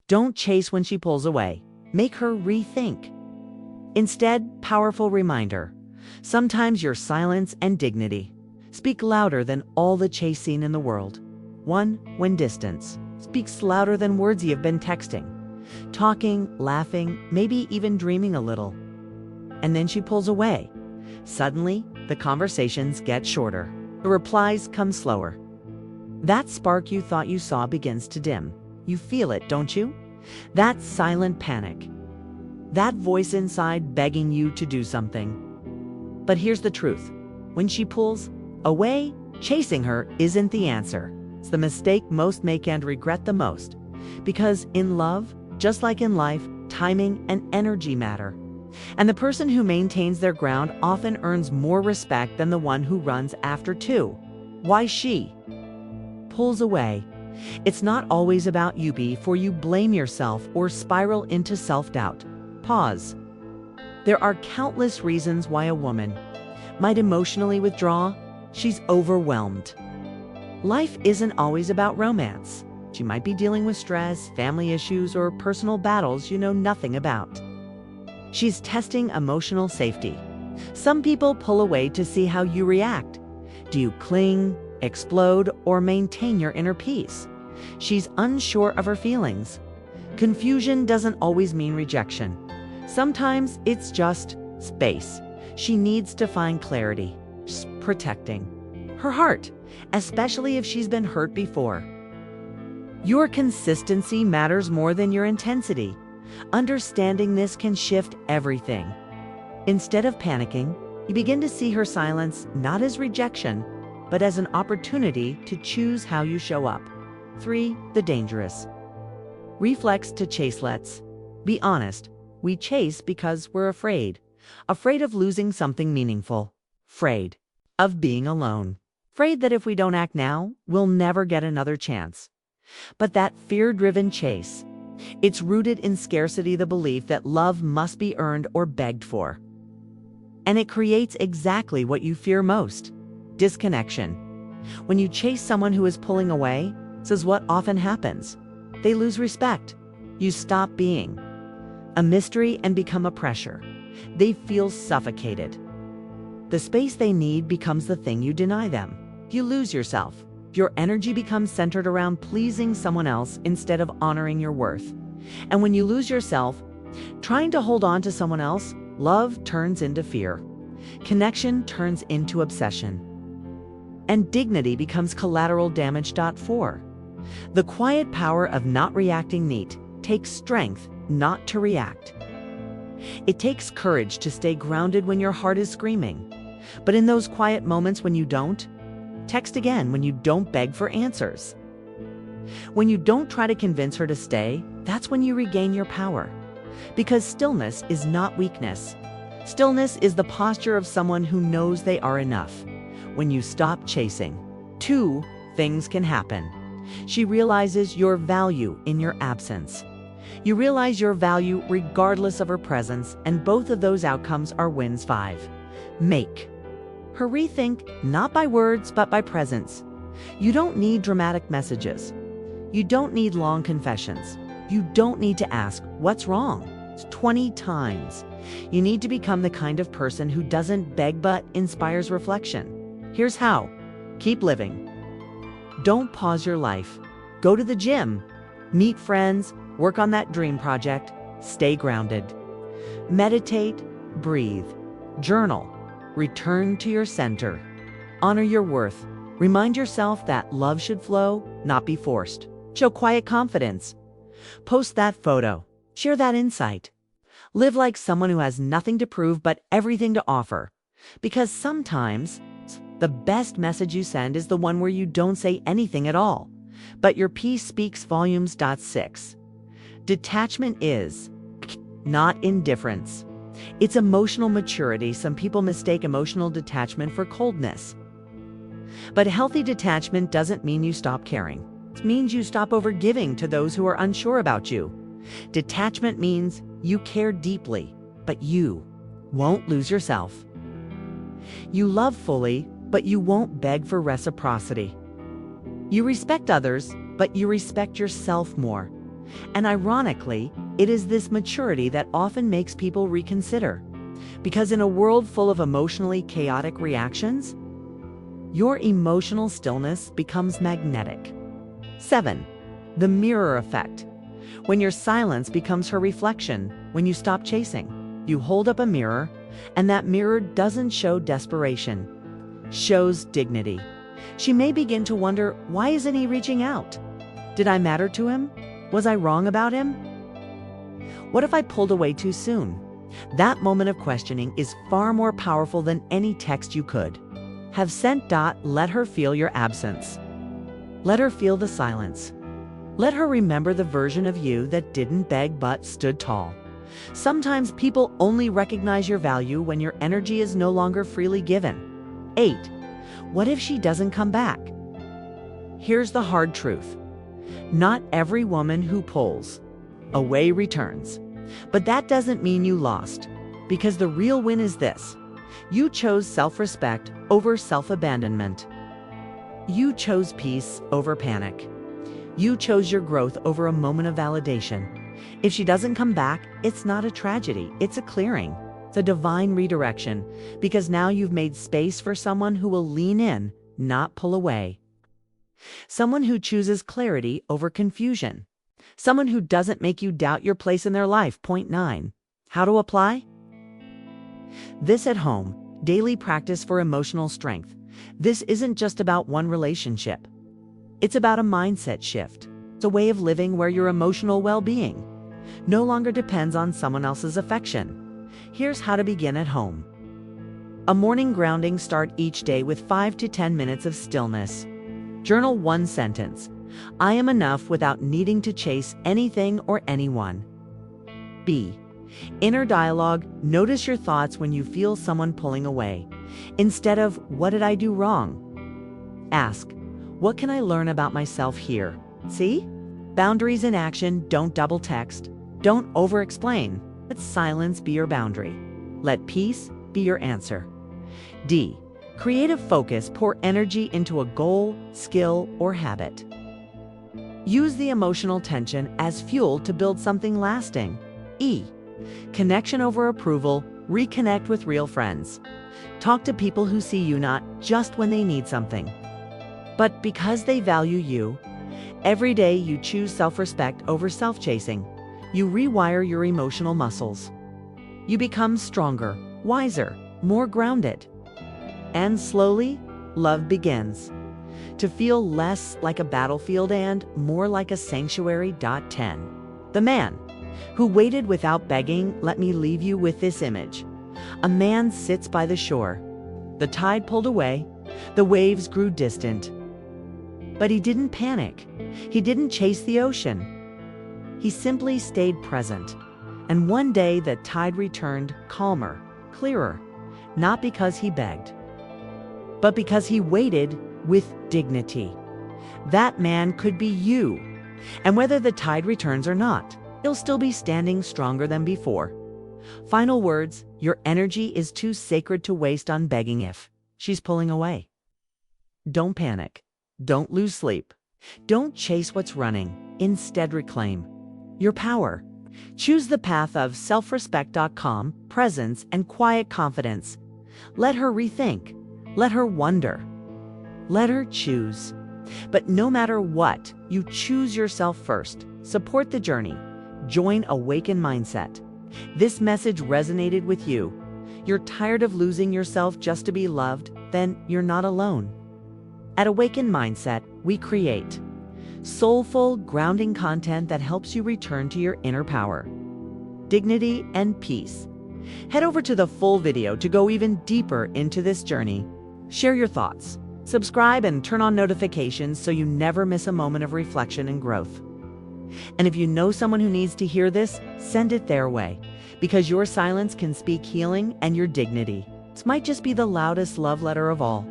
Don't chase when she pulls away. Make her rethink. Instead, powerful reminder. Sometimes your silence and dignity speak louder than all the chasing in the world. 1. When distance speaks louder than words you've been texting, talking, laughing, maybe even dreaming a little. And then she pulls away. Suddenly, the conversations get shorter. The replies come slower. That spark you thought you saw begins to dim. You feel it, don't you? That silent panic. That voice inside begging you to do something. But here's the truth. When she pulls away, chasing her isn't the answer. It's the mistake most make and regret the most. Because in love, just like in life, timing and energy matter. And the person who maintains their ground often earns more respect than the one who runs after two. Why she pulls away? It's not always about you before you blame yourself or spiral into self-doubt. Pause. There are countless reasons why a woman might emotionally withdraw. She's overwhelmed. Life isn't always about romance. She might be dealing with stress, family issues, or personal battles you know nothing about. She's testing emotional safety. Some people pull away to see how you react. Do you cling, explode, or maintain your inner peace? She's unsure of her feelings. Confusion doesn't always mean rejection. Sometimes it's just space. She needs to find clarity. She's protecting her heart, especially if she's been hurt before. Your consistency matters more than your intensity. Understanding this can shift everything. Instead of panicking, you begin to see her silence not as rejection, but as an opportunity to choose how you show up. 3. The dangerous reflex to chase. Let's be honest. We chase because we're afraid. Afraid of losing something meaningful. Afraid of being alone. Afraid that if we don't act now, we'll never get another chance. But that fear-driven chase, it's rooted in scarcity, the belief that love must be earned or begged for. And it creates exactly what you fear most: disconnection. When you chase someone who is pulling away, this is what often happens. They lose respect. You stop being a mystery and become a pressure. They feel suffocated. The space they need becomes the thing you deny them. You lose yourself. Your energy becomes centered around pleasing someone else instead of honoring your worth. And when you lose yourself, trying to hold on to someone else, love turns into fear. Connection turns into obsession. And dignity becomes collateral damage. 4. The quiet power of not reacting. Neat takes strength not to react. It takes courage to stay grounded when your heart is screaming. But in those quiet moments when you don't text again, when you don't beg for answers, when you don't try to convince her to stay, that's when you regain your power. Because stillness is not weakness. Stillness is the posture of someone who knows they are enough. When you stop chasing, 2 things can happen. She realizes your value in your absence. You realize your value regardless of her presence, and both of those outcomes are wins. 5. Make her rethink, not by words, but by presence. You don't need dramatic messages. You don't need long confessions. You don't need to ask, "What's wrong?" 20 times. You need to become the kind of person who doesn't beg but inspires reflection. Here's how. Keep living. Don't pause your life. Go to the gym. Meet friends. Work on that dream project. Stay grounded. Meditate. Breathe. Journal. Return to your center. Honor your worth. Remind yourself that love should flow, not be forced. Show quiet confidence. Post that photo. Share that insight. Live like someone who has nothing to prove but everything to offer. Because sometimes the best message you send is the one where you don't say anything at all, but your peace speaks volumes. 6. Detachment is not indifference. It's emotional maturity. Some people mistake emotional detachment for coldness. But healthy detachment doesn't mean you stop caring. It means you stop overgiving to those who are unsure about you. Detachment means you care deeply, but you won't lose yourself. You love fully, but you won't beg for reciprocity. You respect others, but you respect yourself more. And ironically, it is this maturity that often makes people reconsider. Because in a world full of emotionally chaotic reactions, your emotional stillness becomes magnetic. 7. The mirror effect. When your silence becomes her reflection, when you stop chasing, you hold up a mirror, and that mirror doesn't show desperation, shows dignity. She may begin to wonder, why isn't he reaching out? Did I matter to him? Was I wrong about him? What if I pulled away too soon? That moment of questioning is far more powerful than any text you could have sent. Let her feel your absence. Let her feel the silence. Let her remember the version of you that didn't beg but stood tall. Sometimes people only recognize your value when your energy is no longer freely given. 8. What if she doesn't come back? Here's the hard truth. Not every woman who pulls away returns. But that doesn't mean you lost, because the real win is this. You chose self-respect over self-abandonment. You chose peace over panic. You chose your growth over a moment of validation. If she doesn't come back, it's not a tragedy, it's a clearing. It's a divine redirection, because now you've made space for someone who will lean in, not pull away. Someone who chooses clarity over confusion. Someone who doesn't make you doubt your place in their life. Point 9. How to apply? This at home, daily practice for emotional strength. This isn't just about one relationship. It's about a mindset shift. It's a way of living where your emotional well-being no longer depends on someone else's affection. Here's how to begin at home. A morning grounding. Start each day with 5 to 10 minutes of stillness. Journal one sentence. I am enough without needing to chase anything or anyone. B. Inner dialogue. Notice your thoughts when you feel someone pulling away. Instead of, what did I do wrong? Ask, what can I learn about myself here? See? Boundaries in action. Don't double text. Don't over-explain. Let silence be your boundary. Let peace be your answer. D. Creative focus. Pour energy into a goal, skill, or habit. Use the emotional tension as fuel to build something lasting. E. Connection over approval. Reconnect with real friends. Talk to people who see you not just when they need something, but because they value you. Every day you choose self-respect over self-chasing. You rewire your emotional muscles. You become stronger, wiser, more grounded. And slowly, love begins to feel less like a battlefield and more like a sanctuary. 10. The man who waited without begging. Let me leave you with this image. A man sits by the shore. The tide pulled away. The waves grew distant. But he didn't panic. He didn't chase the ocean. He simply stayed present. And one day the tide returned calmer, clearer, not because he begged, but because he waited with dignity. That man could be you. And whether the tide returns or not, you'll still be standing stronger than before. Final words. Your energy is too sacred to waste on begging if she's pulling away. Don't panic. Don't lose sleep. Don't chase what's running. Instead, reclaim your power. Choose the path of self-respect. Presence and quiet confidence. Let her rethink. Let her wonder. Let her choose. But no matter what, you choose yourself first. Support the journey. Join Awaken Mindset. This message resonated with you. You're tired of losing yourself just to be loved? Then you're not alone. At Awaken Mindset, we create soulful, grounding content that helps you return to your inner power, dignity, and peace. Head over to the full video to go even deeper into this journey. Share your thoughts. Subscribe and turn on notifications so you never miss a moment of reflection and growth. And if you know someone who needs to hear this, send it their way, because your silence can speak healing and your dignity. This might just be the loudest love letter of all.